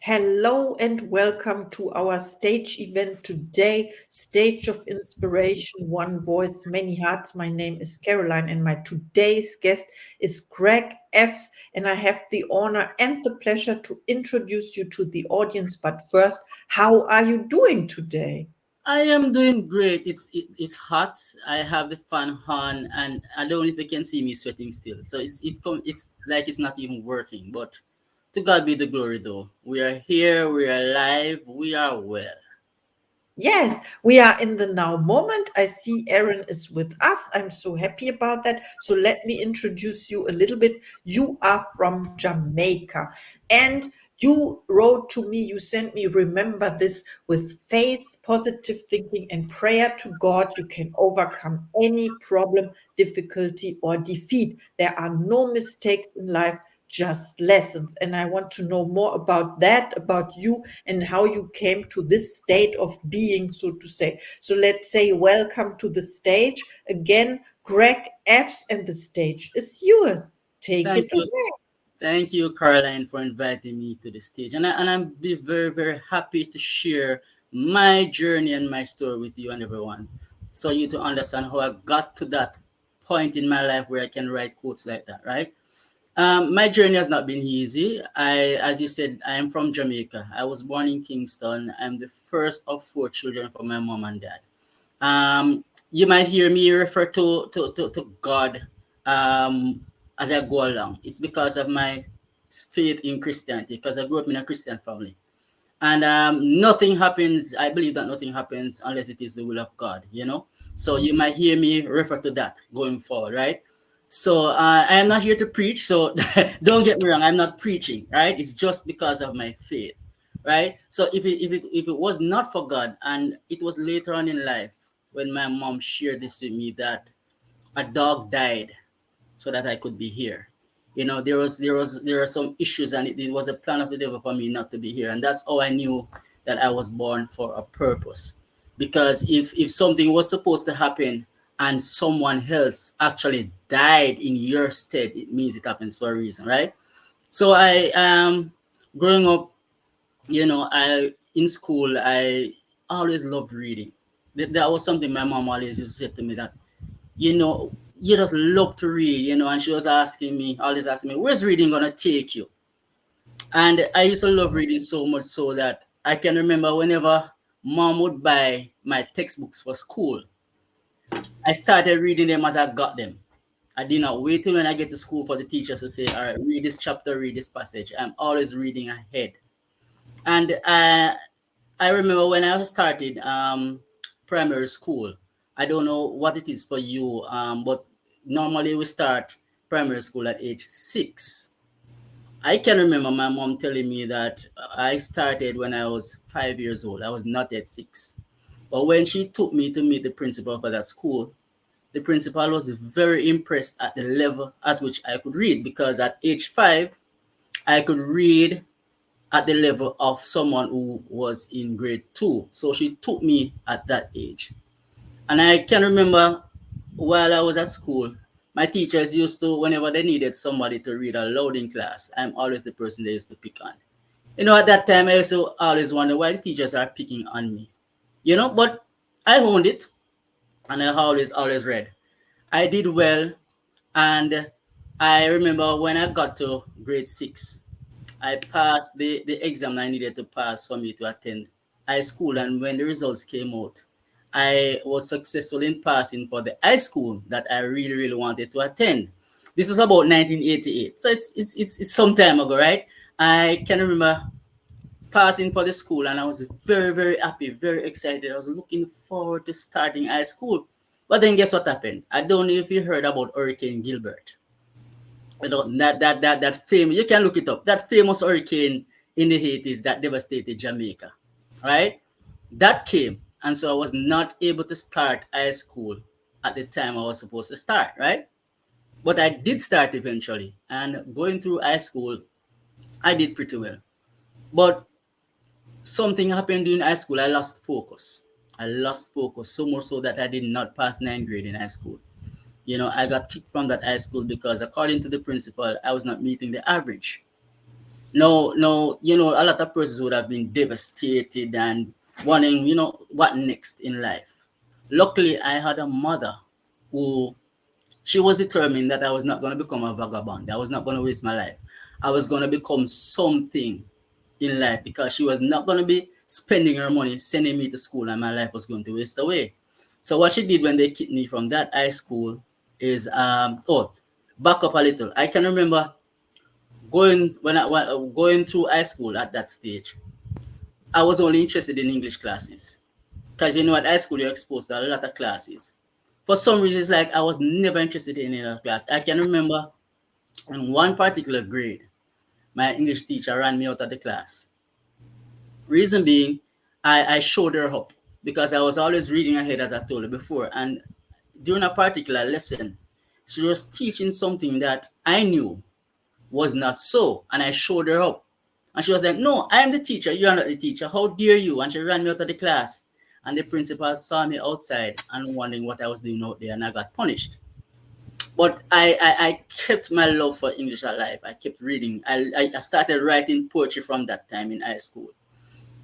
Hello and welcome to our stage event today, Stage of Inspiration, One Voice, Many Hearts. My name is Caroline and my today's guest is Creg Effs, and I have the honor and the pleasure to introduce you to the audience. But first, how are you doing today? I am doing great. It's hot. I have the fan on, and I don't know if you can see me sweating still. So it's like it's not even working. But to God be the glory, though. We are here. We are alive. We are well. Yes, we are in the now moment. I see Aaron is with us. I'm so happy about that. So let me introduce you a little bit. You are from Jamaica and you wrote to me, you sent me, remember this: with faith, positive thinking, and prayer to God, you can overcome any problem, difficulty, or defeat. There are no mistakes in life, just lessons. And I want to know more about that, about you, and how you came to this state of being, so to say. So let's say, welcome to the stage again, Creg Effs, and the stage is yours. Take Thank it you, away. thank you, Caroline, for inviting me to the stage, and I'm be very happy to share my journey and my story with you and everyone, so you to understand how I got to that point in my life where I can write quotes like that, right? My journey has not been easy. As you said, I am from Jamaica. I was born in Kingston. I'm the first of four children from my mom and dad. You might hear me refer to God um, as I go along. It's because of my faith in Christianity, because I grew up in a Christian family. And nothing happens, I believe that nothing happens unless it is the will of God. So you might hear me refer to that going forward, right? So I am not here to preach, so don't get me wrong, I'm not preaching, right? It's just because of my faith, right? So if it was not for God, and it was later on in life when my mom shared this with me, that a dog died so that I could be here. There are some issues, and it was a plan of the devil for me not to be here, and that's how I knew that I was born for a purpose. Because if something was supposed to happen and someone else actually died in your stead, it means it happens for a reason, right? So I growing up, I in school I always loved reading. That was something my mom always used to say to me, that you just love to read, and she was asking me, always asking me, where's reading gonna take you? And I used to love reading so much so that I can remember whenever mom would buy my textbooks for school, I started reading them as I got them. I did not wait till when I get to school for the teachers to say, all right, read this chapter, read this passage. I'm always reading ahead. And I remember when I started primary school. I don't know what it is for you, but normally we start primary school at age 6. I can remember my mom telling me that I started when I was 5 years old. I was not yet 6. But when she took me to meet the principal for that school, the principal was very impressed at the level at which I could read, because at age 5, I could read at the level of someone who was in grade 2. So she took me at that age. And I can remember while I was at school, my teachers used to, whenever they needed somebody to read aloud in class, I'm always the person they used to pick on. At that time, I used to always wonder why the teachers are picking on me. But I owned it, and I always read. I did well, and I remember when I got to grade 6, I passed the exam I needed to pass for me to attend high school. And when the results came out, I was successful in passing for the high school that I really wanted to attend. This was about 1988. So it's some time ago, right? I can remember passing for the school, and I was very happy, very excited. I was looking forward to starting high school. But then guess what happened? I don't know if you heard about Hurricane Gilbert. That famous, you can look it up. That famous hurricane in the 80s that devastated Jamaica, right? That came, and so I was not able to start high school at the time I was supposed to start, right? But I did start eventually, and going through high school, I did pretty well. But something happened in high school. I lost focus. I lost focus so much so that I did not pass ninth grade in high school. I got kicked from that high school because, according to the principal, I was not meeting the average. No, no, a lot of persons would have been devastated and wondering, what next in life. Luckily, I had a mother who she was determined that I was not going to become a vagabond. I was not going to waste my life. I was going to become something in life because she was not going to be spending her money sending me to school and my life was going to waste away. So what she did when they kicked me from that high school is back up a little. I can remember going through high school at that stage. I was only interested in English classes because at high school you're exposed to a lot of classes. For some reason, it's like I was never interested in any other class. I can remember in one particular grade, my English teacher ran me out of the class. Reason being, I showed her up because I was always reading ahead, as I told you before. And during a particular lesson, she was teaching something that I knew was not so. And I showed her up. And she was like, "No, I am the teacher. You are not the teacher. How dare you?" And she ran me out of the class. And the principal saw me outside and wondering what I was doing out there. And I got punished. But I kept my love for English alive. I kept reading. I started writing poetry from that time in high school.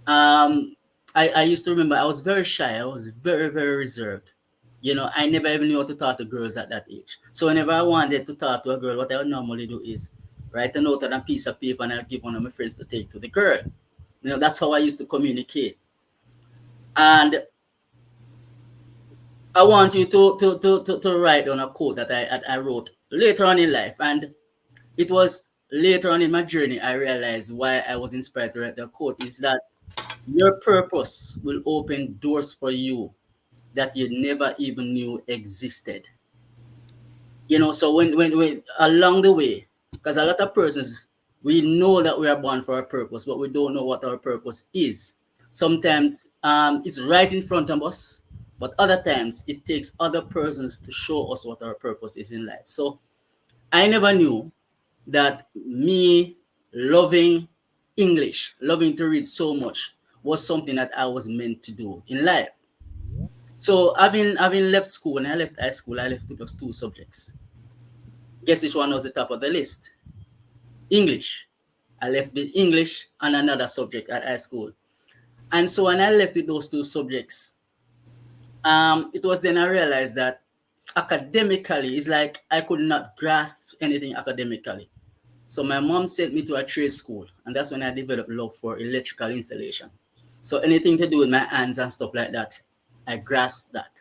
Um, I used to remember I was very shy. I was very, very reserved. I never even knew how to talk to girls at that age. So whenever I wanted to talk to a girl, what I would normally do is write a note on a piece of paper and I'd give one of my friends to take to the girl. That's how I used to communicate. And I want you to write down a quote that I wrote later on in life. And it was later on in my journey I realized why I was inspired to write the quote is that your purpose will open doors for you that you never even knew existed. So when along the way, because a lot of persons, we know that we are born for a purpose, but we don't know what our purpose is. Sometimes it's right in front of us, but other times it takes other persons to show us what our purpose is in life. So I never knew that me loving English, loving to read so much, was something that I was meant to do in life. So having left school, when I left high school, I left with just two subjects. Guess which one was the top of the list? English. I left with English and another subject at high school. And so when I left with those two subjects, it was then I realized that academically, it's like I could not grasp anything academically. So my mom sent me to a trade school, and that's when I developed love for electrical installation. So anything to do with my hands and stuff like that, I grasped that.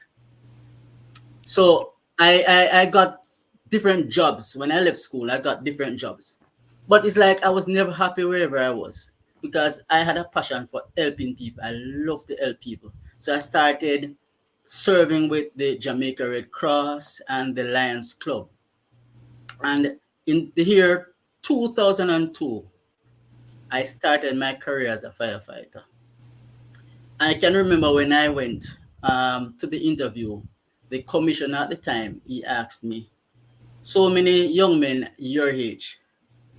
So I got different jobs. When I left school, I got different jobs. But it's like I was never happy wherever I was because I had a passion for helping people. I love to help people. So I started serving with the Jamaica Red Cross and the Lions Club. And in the year 2002, I started my career as a firefighter. I can remember when I went to the interview, the commissioner at the time, he asked me, "So many young men your age,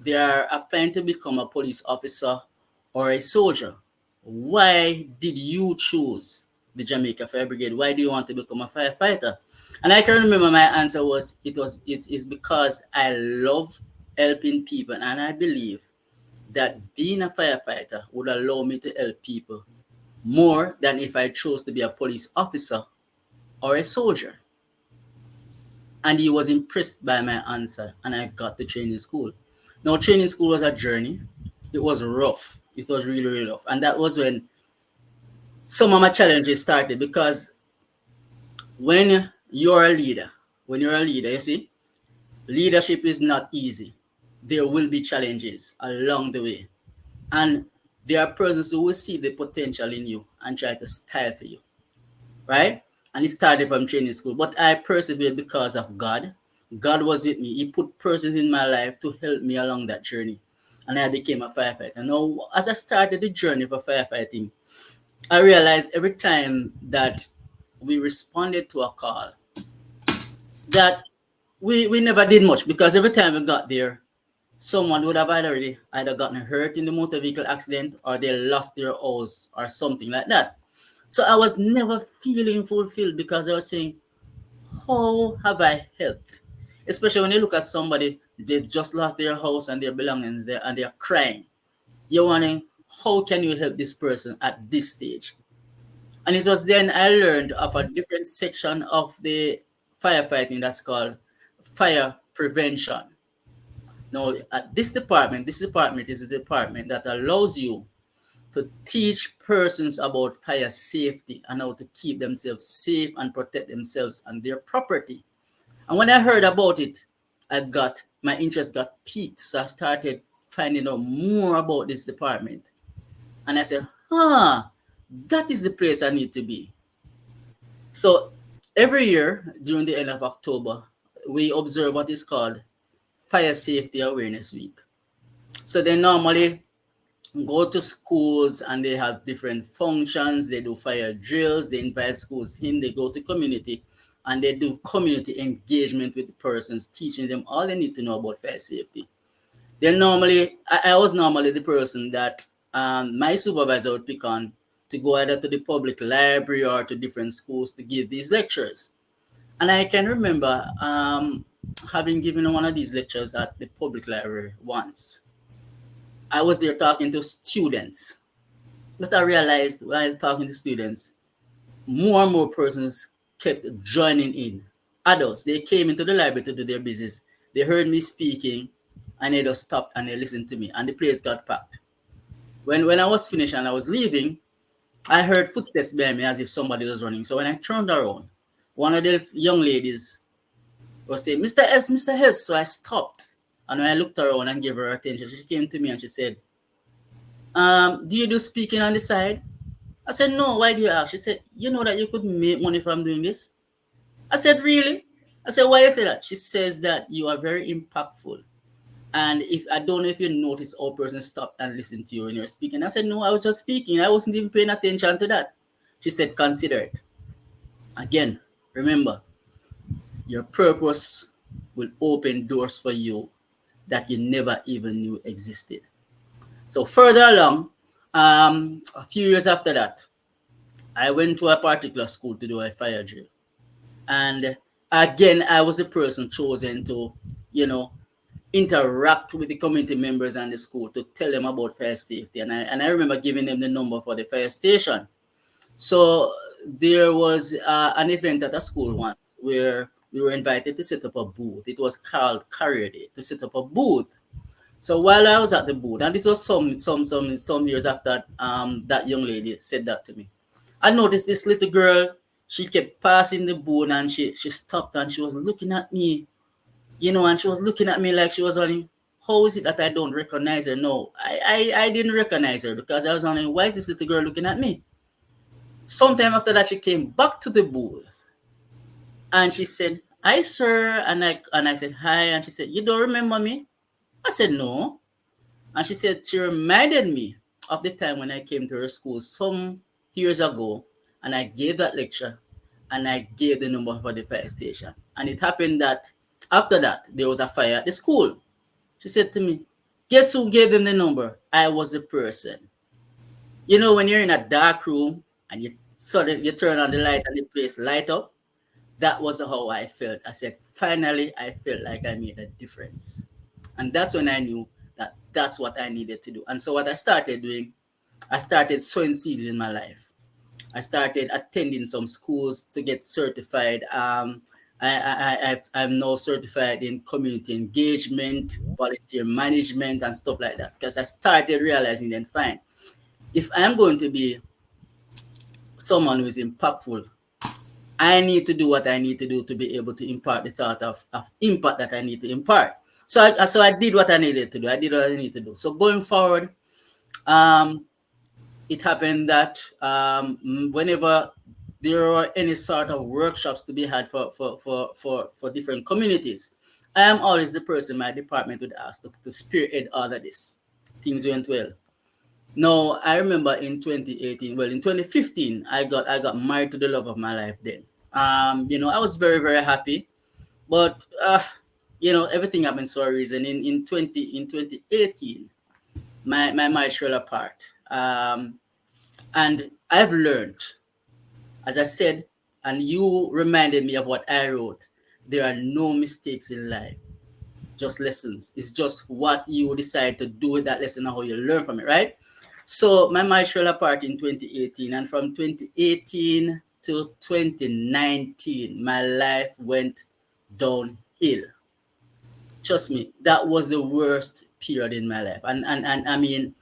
they are applying to become a police officer or a soldier. Why did you choose the Jamaica Fire Brigade? Why do you want to become a firefighter?" And I can remember my answer was, it's because I love helping people and I believe that being a firefighter would allow me to help people more than if I chose to be a police officer or a soldier. And he was impressed by my answer, and I got to training school. Now, training school was a journey. It was rough. It was really, really rough. And that was when some of my challenges started because when you're a leader, you see, leadership is not easy. There will be challenges along the way. And there are persons who will see the potential in you and try to style for you, right? And it started from training school. But I persevered because of God. God was with me. He put persons in my life to help me along that journey. And I became a firefighter. Now, as I started the journey for firefighting, I realized every time that we responded to a call, that we never did much because every time we got there, someone would have already either gotten hurt in the motor vehicle accident or they lost their house or something like that. So I was never feeling fulfilled because I was saying, how have I helped? Especially when you look at somebody, they just lost their house and their belongings there and they're crying. You're wondering, how can you help this person at this stage? And it was then I learned of a different section of the firefighting that's called fire prevention. Now, at this department is a department that allows you to teach persons about fire safety and how to keep themselves safe and protect themselves and their property. And when I heard about it, my interest got piqued. So I started finding out more about this department. And I said, that is the place I need to be. So every year during the end of October, we observe what is called Fire Safety Awareness Week. So they normally go to schools and they have different functions. They do fire drills, they invite schools in, they go to community and they do community engagement with the persons, teaching them all they need to know about fire safety. Then normally, I was normally the person that my supervisor would pick on to go either to the public library or to different schools to give these lectures. And I can remember having given one of these lectures at the public library once. I was there talking to students, but I realized while talking to students, more and more persons kept joining in. Adults, they came into the library to do their business. They heard me speaking and they just stopped and they listened to me and the place got packed. When I was finished and I was leaving, I heard footsteps behind me as if somebody was running. So when I turned around, one of the young ladies was saying, Mr. S, Mr. S. So I stopped. And when I looked around and gave her attention, she came to me and she said, do you do speaking on the side? I said, no, why do you ask? She said, you know that you could make money from doing this? I said, really? I said, why you say that? She says that you are very impactful. And if I don't know if you notice all person stopped and listened to you when you're speaking. I said, no, I was just speaking. I wasn't even paying attention to that. She said, consider it. Again, remember, your purpose will open doors for you that you never even knew existed. So further along, a few years after that, I went to a particular school to do a fire drill. And again, I was the person chosen to, interact with the community members and the school to tell them about fire safety. And I remember giving them the number for the fire station. So there was an event at a school once where we were invited to set up a booth. It was called Career Day, to set up a booth. So while I was at the booth, and this was some years after that young lady said that to me, I noticed this little girl. She kept passing the booth and she stopped and she was looking at me, and she was looking at me like she was wondering, how is it that I don't recognize her? No, I didn't recognize her because I was wondering, why is this little girl looking at me? Sometime after that, she came back to the booth and she said, hi, sir. And I said, hi. And she said, you don't remember me? I said, no. And she reminded me of the time when I came to her school some years ago and I gave that lecture and I gave the number for the fire station. And it happened that after that, there was a fire at the school. She said to me, guess who gave them the number? I was the person. When you're in a dark room and you turn on the light and the place light up, that was how I felt. I said, finally, I felt like I made a difference. And that's when I knew that that's what I needed to do. And so what I started doing, I started sowing seeds in my life. I started attending some schools to get certified. I'm now certified in community engagement, volunteer management, and stuff like that. Because I started realizing then, fine, if I'm going to be someone who is impactful, I need to do what I need to do to be able to impart the sort of impact that I need to impart. So I did what I needed to do. I did what I needed to do. So going forward, it happened that whenever there are any sort of workshops to be had for different communities, I am always the person my department would ask to spearhead all of this. Things went well. No, I remember in 2018, well, in 2015, I got married to the love of my life then. I was very, very happy, but everything happens for a reason. In 2018, my marriage fell apart. And I've learned, as I said, and you reminded me of what I wrote, there are no mistakes in life, just lessons. It's just what you decide to do with that lesson and how you learn from it, right? So my marriage fell apart in 2018, and from 2018 to 2019, my life went downhill. Trust me, that was the worst period in my life. And I mean,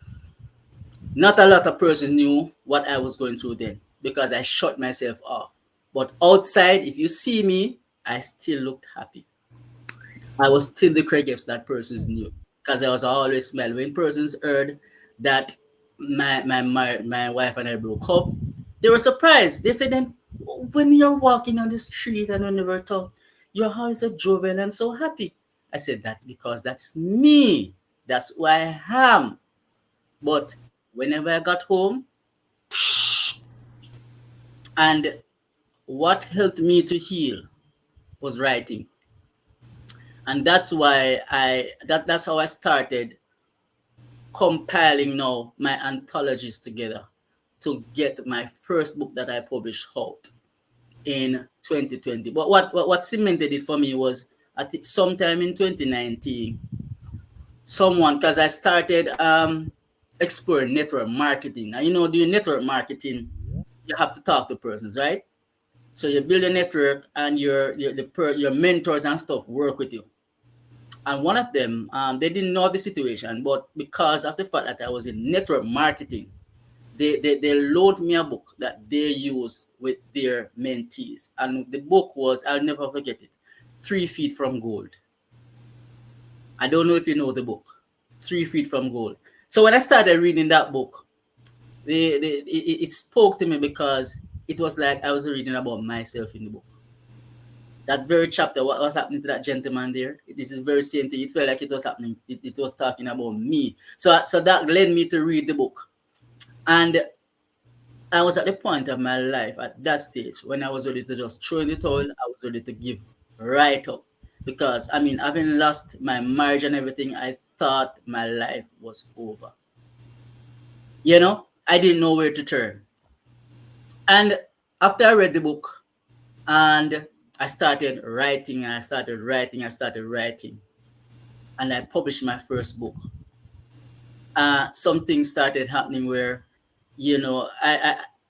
not a lot of persons knew what I was going through then because I shut myself off. But outside, if you see me, I still looked happy. I was still the Creg Effs that persons knew because I was always smiling. When persons heard that my wife and I broke up, they were surprised. They said, then when you're walking on the street and you never talk, you're always so jovial and so happy. I said that because that's me. That's who I am. But whenever I got home, and what helped me to heal was writing. And that's why that's how I started compiling now my anthologies together to get my first book that I published out in 2020. But what cemented it for me was I think sometime in 2019, someone, because I started exploring network marketing. Now, doing network marketing, you have to talk to persons, right? So you build a network, and your mentors and stuff work with you. And one of them, they didn't know the situation, but because of the fact that I was in network marketing, they loaned me a book that they use with their mentees. And the book was, I'll never forget it, 3 Feet from Gold. I don't know if you know the book, 3 Feet from Gold. So when I started reading that book, it spoke to me because it was like I was reading about myself in the book. That very chapter, what was happening to that gentleman there, this is very same thing. It felt like it was happening. It was talking about me. So that led me to read the book. And I was at the point of my life at that stage when I was ready to just throw in the towel. I was ready to give right up. Because, I mean, having lost my marriage and everything, I thought my life was over. I didn't know where to turn. And after I read the book, and I started writing, and I started writing, I started writing, and I published my first book. Something started happening where,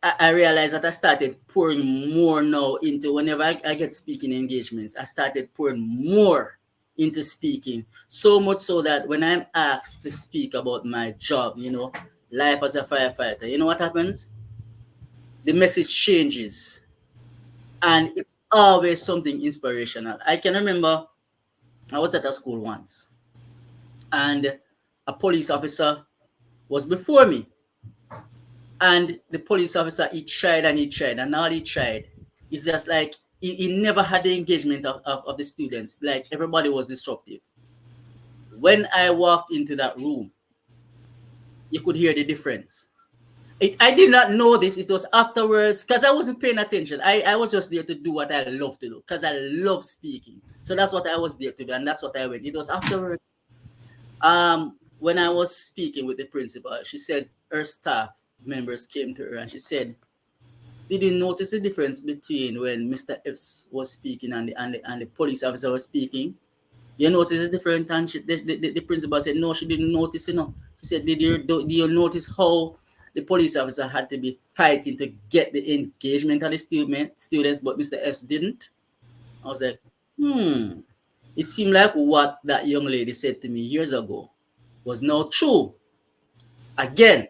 I realized that I started pouring more now into whenever I get speaking engagements. I started pouring more into speaking, so much so that when I'm asked to speak about my job, life as a firefighter, you know what happens? The message changes, and it's always something inspirational. I can remember I was at a school once, and a police officer was before me, and the police officer, he tried and he tried, and all he tried is just like he never had the engagement of the students. Like, everybody was disruptive. When I walked into that room, you could hear the difference. I did not know this. It was afterwards because I wasn't paying attention. I was just there to do what I love to do because I love speaking. So that's what I was there to do, and that's what I went. It was afterwards. When I was speaking with the principal, she said her staff members came to her and she said, "Did you notice the difference between when Mr. Effs was speaking and the police officer was speaking? You notice it's different?" And the principal said, "No, she didn't notice. She said, do you notice how the police officer had to be fighting to get the engagement of the students, but Mr. Effs didn't?" I was like, It seemed like what that young lady said to me years ago was now true again.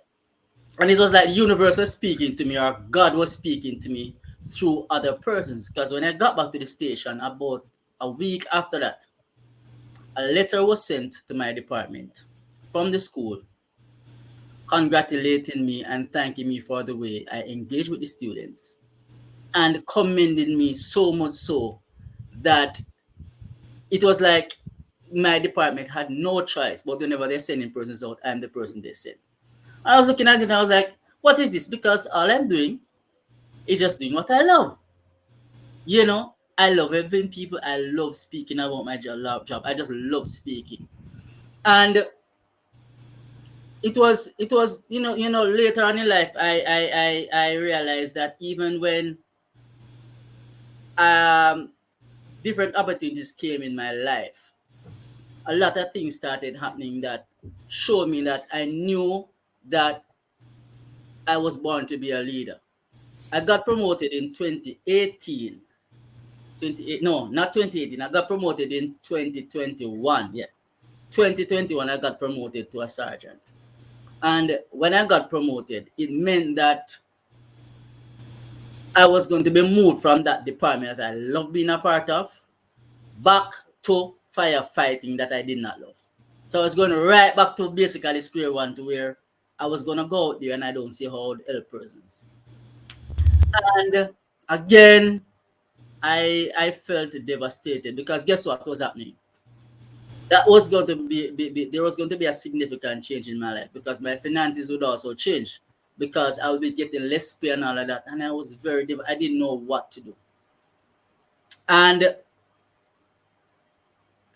And it was like the universe was speaking to me, or God was speaking to me through other persons. Because when I got back to the station, about a week after that, a letter was sent to my department from the school congratulating me and thanking me for the way I engaged with the students, and commending me so much so that it was like my department had no choice, but whenever they're sending persons out, I'm the person they send. I was looking at it and I was like, what is this? Because all I'm doing is just doing what I love. I love helping people. I love speaking about my job. I just love speaking. And it was later on in life, I realized that even when um different opportunities came in my life, a lot of things started happening that showed me that I knew that I was born to be a leader. I got promoted in 2018. 28, no, not 2018. I got promoted in 2021. Yeah. 2021, I got promoted to a sergeant. And when I got promoted, it meant that I was going to be moved from that department that I love being a part of back to firefighting that I did not love. So I was going right back to basically square one to where I was going to go out there and I don't see how to help persons. And again, I felt devastated because guess what was happening? That was going to there was going to be a significant change in my life because my finances would also change because I would be getting less pay and all of that. And I was I didn't know what to do. And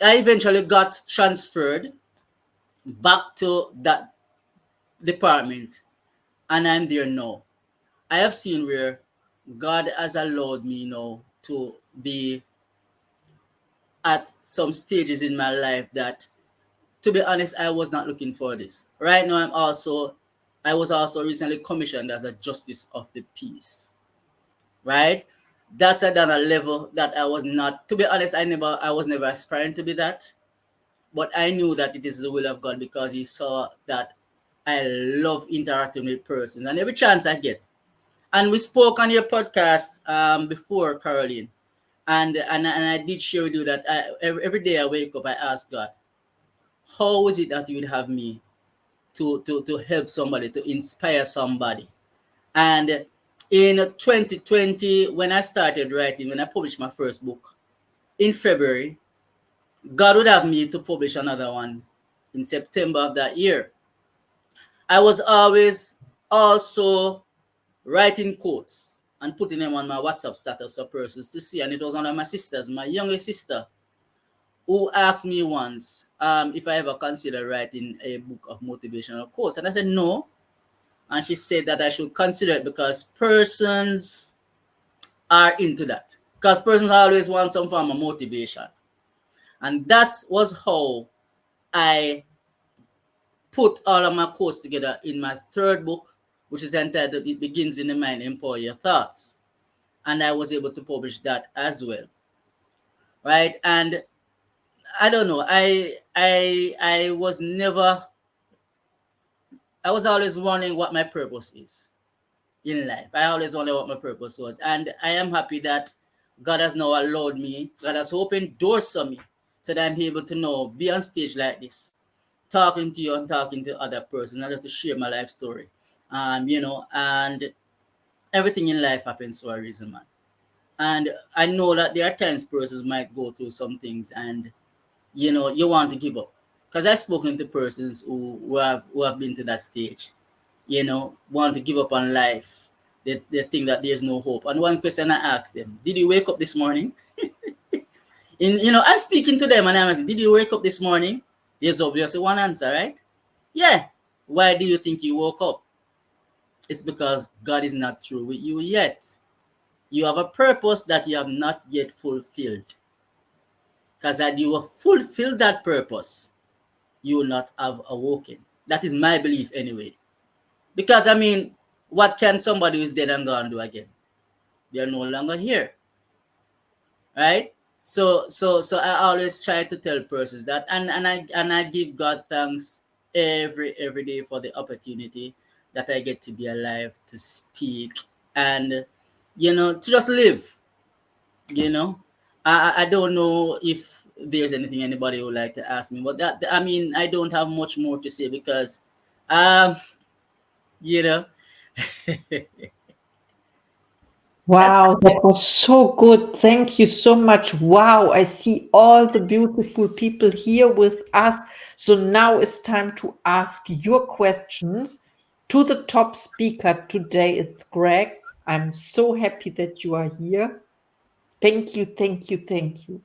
I eventually got transferred back to that department and I'm there now. I have seen where God has allowed me now to be at some stages in my life that, to be honest, I was not looking for this. Right now, I was also recently commissioned as a justice of the peace. Right? That's at a level that I was not, to be honest, I was never aspiring to be that. But I knew that it is the will of God because He saw that I love interacting with persons and every chance I get. And we spoke on your podcast before, Caroline, and I did share with you that every day I wake up, I ask God, how is it that you would have me to help somebody, to inspire somebody? And in 2020, when I started writing, when I published my first book in February, God would have me to publish another one in September of that year. I was always also writing quotes and putting them on my WhatsApp status for persons to see. And it was one of my sisters, my youngest sister, who asked me once if I ever consider writing a book of motivational quotes. And I said no. And she said that I should consider it because persons are into that. Because persons always want some form of motivation. And that was how I put all of my quotes together in my third book, which is entitled It Begins in the Mind, Empower Your Thoughts. And I was able to publish that as well. Right? And I don't know, I was never, I was always wondering what my purpose is in life. I always wondered what my purpose was. And I am happy that God has now allowed me, God has opened doors for me so that I'm able to now be on stage like this, talking to you and talking to other persons, not just to share my life story. And everything in life happens for a reason, man. And I know that there are times persons might go through some things and you want to give up. Because I've spoken to persons who have been to that stage, want to give up on life. They think that there's no hope. And one question I asked them, did you wake up this morning? I'm speaking to them and I'm asking, did you wake up this morning? There's obviously one answer, right? Yeah. Why do you think you woke up? It's because God is not through with you yet. You have a purpose that you have not yet fulfilled. Because had you fulfilled that purpose, you will not have awoken. That is my belief anyway. Because what can somebody who is dead and gone do again? They are no longer here. Right? So I always try to tell persons that and I give God thanks every day for the opportunity that I get to be alive, to speak, and to just live. You know, I don't know if there's anything anybody would like to ask me, but I don't have much more to say because um you know that's Wow, that was so good. Thank you so much. Wow, I see all the beautiful people here with us. So now it's time to ask your questions to the top speaker today. It's Greg. I'm so happy that you are here. Thank you, thank you, thank you.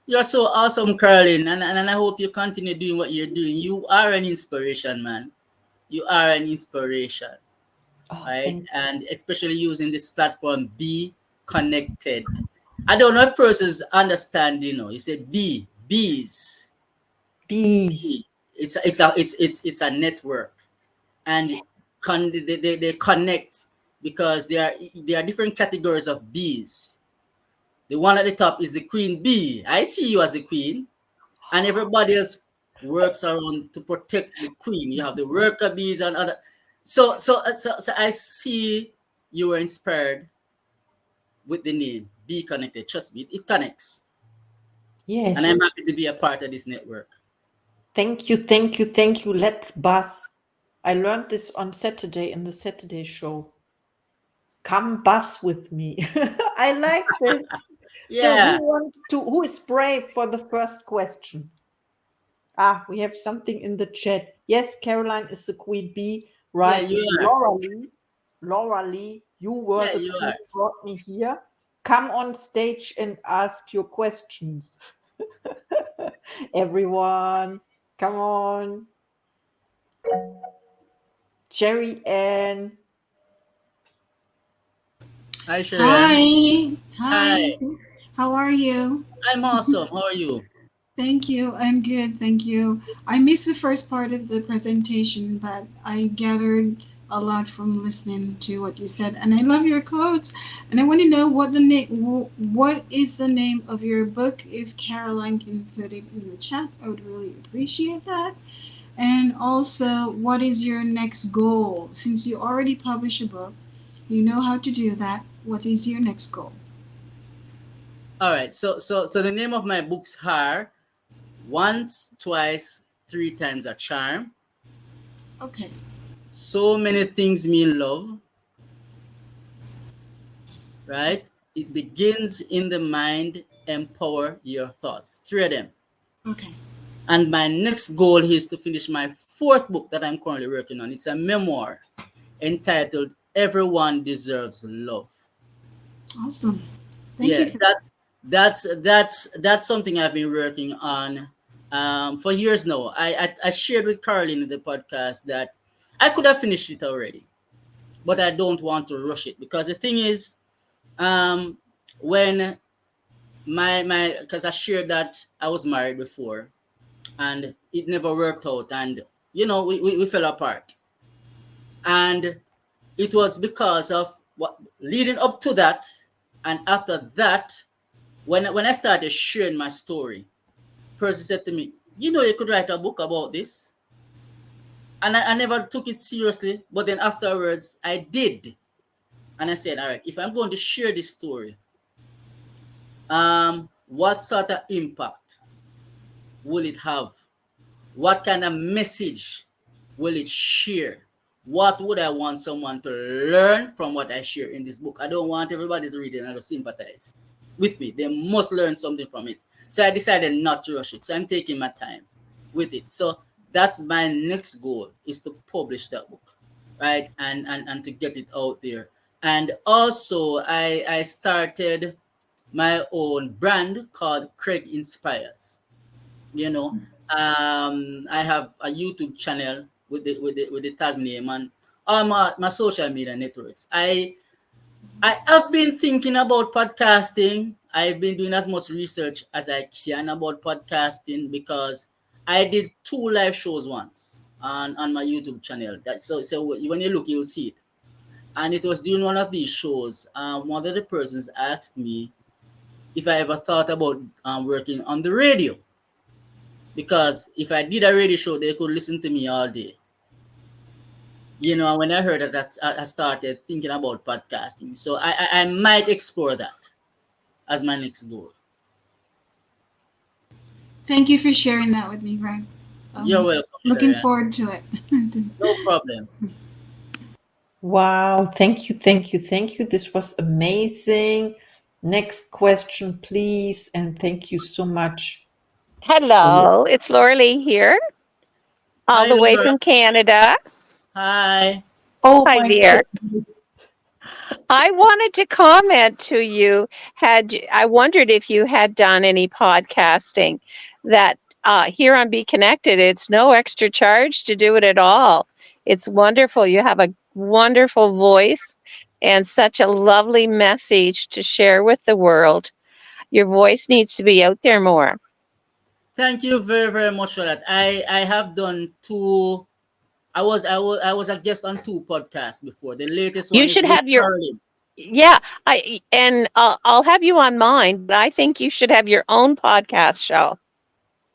you're so awesome, Caroline, and I hope you continue doing what you're doing. You are an inspiration, man. You are an inspiration, Oh, right? thank And especially using this platform, be connected. I don't know if persons understand, you said bees. Bees. Bee. It's a network, and they connect because there are different categories of bees. The one at the top is the queen bee. I see you as the queen, and everybody else works around to protect the queen. You have the worker bees and other. So I see you were inspired with the name Be Connected. Trust me, it connects, and Yes. I'm happy to be a part of this network. Thank you, thank you, thank you. Let's buzz. I learned this on Saturday in the Saturday show. Come buzz with me. I like this. So Yeah, who is brave for the first question? Ah, we have something in the chat. Yes, Caroline is the queen bee, yeah, writes you are. Laura Lee. Laura Lee, you were Yeah, the you queen are. who brought me here. Come on stage and ask your questions. Everyone, come on. Jerry Ann. Hi, Sharon. Hi. Hi. Hi. How are you? I'm awesome. How are you? Thank you. I'm good. Thank you. I missed the first part of the presentation, but I gathered a lot from listening to what you said, and I love your quotes. And I want to know what the name. What is the name of your book? If Caroline can put it in the chat, I would really appreciate that. And also, what is your next goal? Since you already published a book, you know how to do that. What is your next goal? All right. So the name of my books are Once, Twice, Three Times a Charm. Okay. So Many Things Mean Love. Right. It begins in the mind. Empower your thoughts. Three of them. Okay. And my next goal is to finish my fourth book that I'm currently working on. It's a memoir entitled Everyone Deserves Love. Awesome. Thank Yeah, you for that's something I've been working on for years now. I shared with Caroline in the podcast that I could have finished it already, but I don't want to rush it because the thing is, um, when my because I shared that I was married before and it never worked out, and we fell apart, and it was because of what leading up to that, and after that, when I started sharing my story, person said to me, you could write a book about this. And I never took it seriously. But then afterwards, I did. And I said, all right, if I'm going to share this story, what sort of impact will it have? What kind of message will it share? What would I want someone to learn from what I share in this book? I don't want everybody to read it and to sympathize with me. They must learn something from it. So I decided not to rush it. So I'm taking my time with it. So that's my next goal, is to publish that book, right? And to get it out there. And also I started my own brand called Creg Inspires. you know I have a YouTube channel with the tag name, and all my social media networks. I have been thinking about podcasting. I've been doing as much research as I can about podcasting because I did 2 live shows once on my YouTube channel. So when you look, you'll see it. And it was during one of these shows. One of the persons asked me if I ever thought about working on the radio, because if I did a radio show, they could listen to me all day. When I heard that, I started thinking about podcasting. So I might explore that as my next goal. Thank you for sharing that with me, Greg. You're welcome, Looking Sharon. forward to it. No problem. Wow, thank you, thank you, thank you. This was amazing. Next question, please. And thank you so much for your. Hello, it's Laura Lee here, all Hi, the way Laura. from Canada. Hi. Oh Hi my there. goodness. I wanted to comment to you. I wondered if you had done any podcasting that here on Be Connected, it's no extra charge to do it at all. It's wonderful. You have a wonderful voice and such a lovely message to share with the world. Your voice needs to be out there more. Thank you very very much for that. I have done two. I was a guest on two podcasts before. The latest You one is should with have your Caroline. yeah, I'll have you on mine, but I think you should have your own podcast show.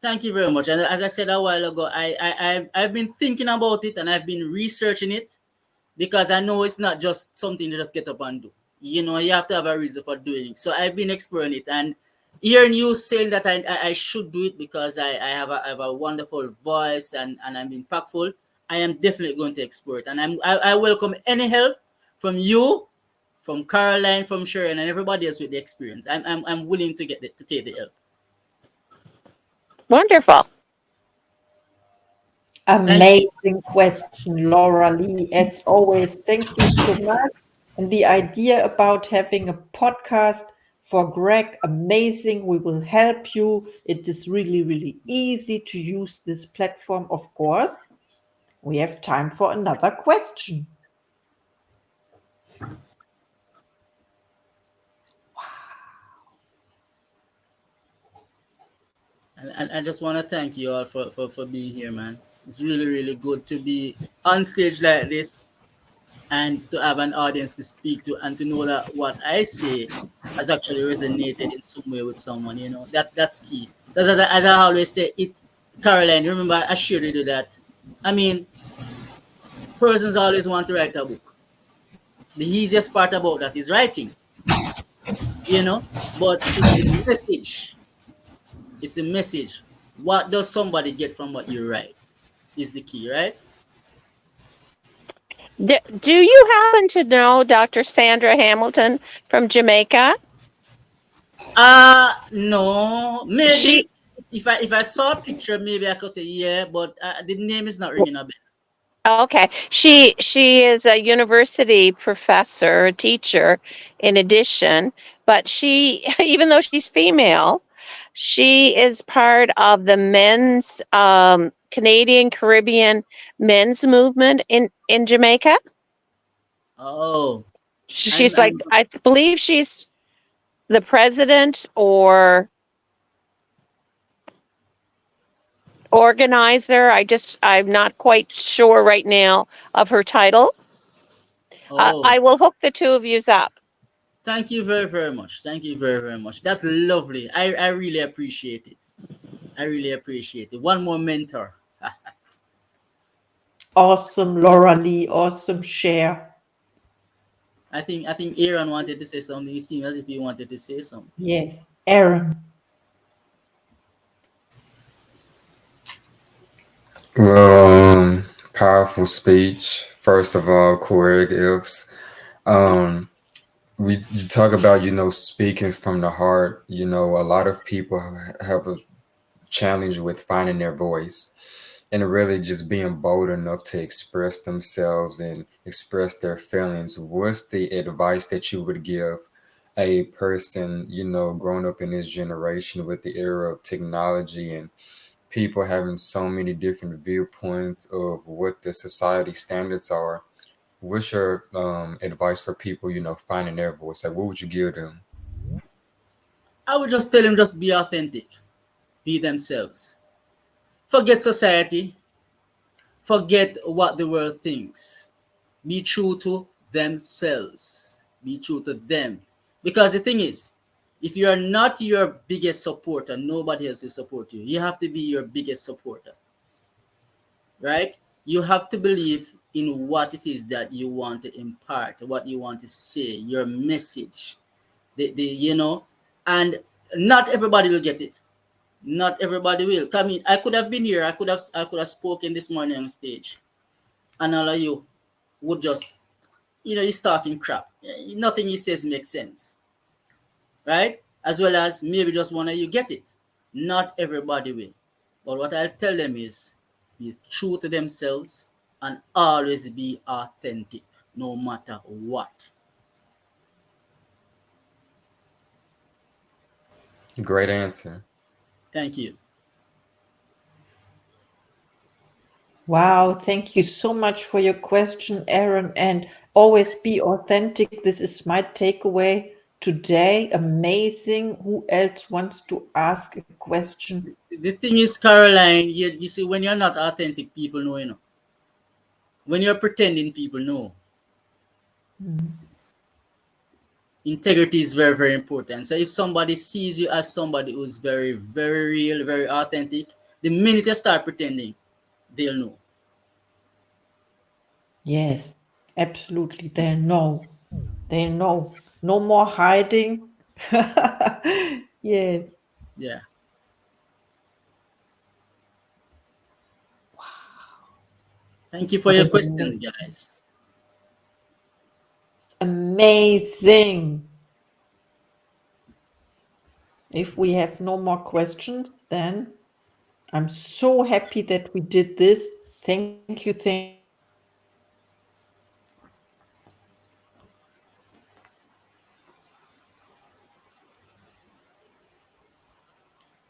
Thank you very much. And as I said a while ago, I've been thinking about it and I've been researching it because I know it's not just something to just get up and do. You know, you have to have a reason for doing it. So I've been exploring it and hearing you saying that I should do it because I have a wonderful voice and I'm impactful. I am definitely going to explore it. And I welcome any help from you, from Caroline, from Sharon, and everybody else with the experience. I'm willing to to take the help. Wonderful. Thank you. Amazing question, Laura Lee. As always, thank you so much. And the idea about having a podcast for Greg, amazing. We will help you. It is really, really easy to use this platform, of course. We have time for another question. And I just want to thank you all for being here, man. It's really, really good to be on stage like this and to have an audience to speak to and to know that what I say has actually resonated in some way with someone, you know. That's key. Because as I always say, it, Caroline, remember I shared with you that, I mean, persons always want to write a book. The easiest part about that is writing, you know, but it's the message. It's a message. What does somebody get from what you write is the key, right? Do you happen to know Dr. Sandra Hamilton from Jamaica? No, maybe She if I saw a picture, maybe I could say yeah, but the name is not ringing a bell. Okay. She is a university professor, a teacher in addition, but she even though she's female, she is part of the men's Canadian Caribbean men's movement in Jamaica. Oh, She's like I'm I believe she's the president or organizer. I'm not quite sure right now of her title. oh. I will hook the two of yous up. Thank you very very much. Thank you very very much. That's lovely. I really appreciate it. I really appreciate it. One more mentor. Awesome, Laura Lee. Awesome share. I think Aaron wanted to say something. It seems as if he wanted to say something. Yes, Aaron. Powerful speech. First of all, Creg Effs. Um, you talk about speaking from the heart. A lot of people have a challenge with finding their voice and really just being bold enough to express themselves and express their feelings. What's the advice that you would give a person growing up in this generation with the era of technology and people having so many different viewpoints of what the society standards are? What's your advice for people, finding their voice? Like, what would you give them? I would just tell him just be authentic, be themselves. Forget society, forget what the world thinks. Be true to themselves. Be true to them. Because the thing is, if you are not your biggest supporter, nobody else will support you. You have to be your biggest supporter, right? You have to believe in what it is that you want to impart, what you want to say, your message. And not everybody will get it. Not everybody will. I mean, I could have been here. I could have spoken this morning on stage, and all of you would just, you're talking crap. Nothing he says makes sense, right? As well as maybe just one of you get it. Not everybody will. But what I'll tell them is be true to themselves and always be authentic, no matter what. Great answer. Thank you. Wow, thank you so much for your question, Aaron. And always be authentic. This is my takeaway. today. Amazing. Who else wants to ask a question? The thing is, Caroline, you see, when you're not authentic, people know, you know. When you're pretending, people know. Integrity is very, very important. So if somebody sees you as somebody who's very, very real, very authentic, the minute you start pretending, they'll know. Yes, absolutely. They know. They know. No more hiding. Yes. Yeah. Thank you for What your an questions, guys. amazing. If we have no more questions, then I'm so happy that we did this. Thank you. Thank you.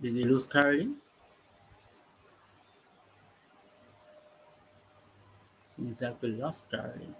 Did we lose Caroline? Seems like we lost Caroline.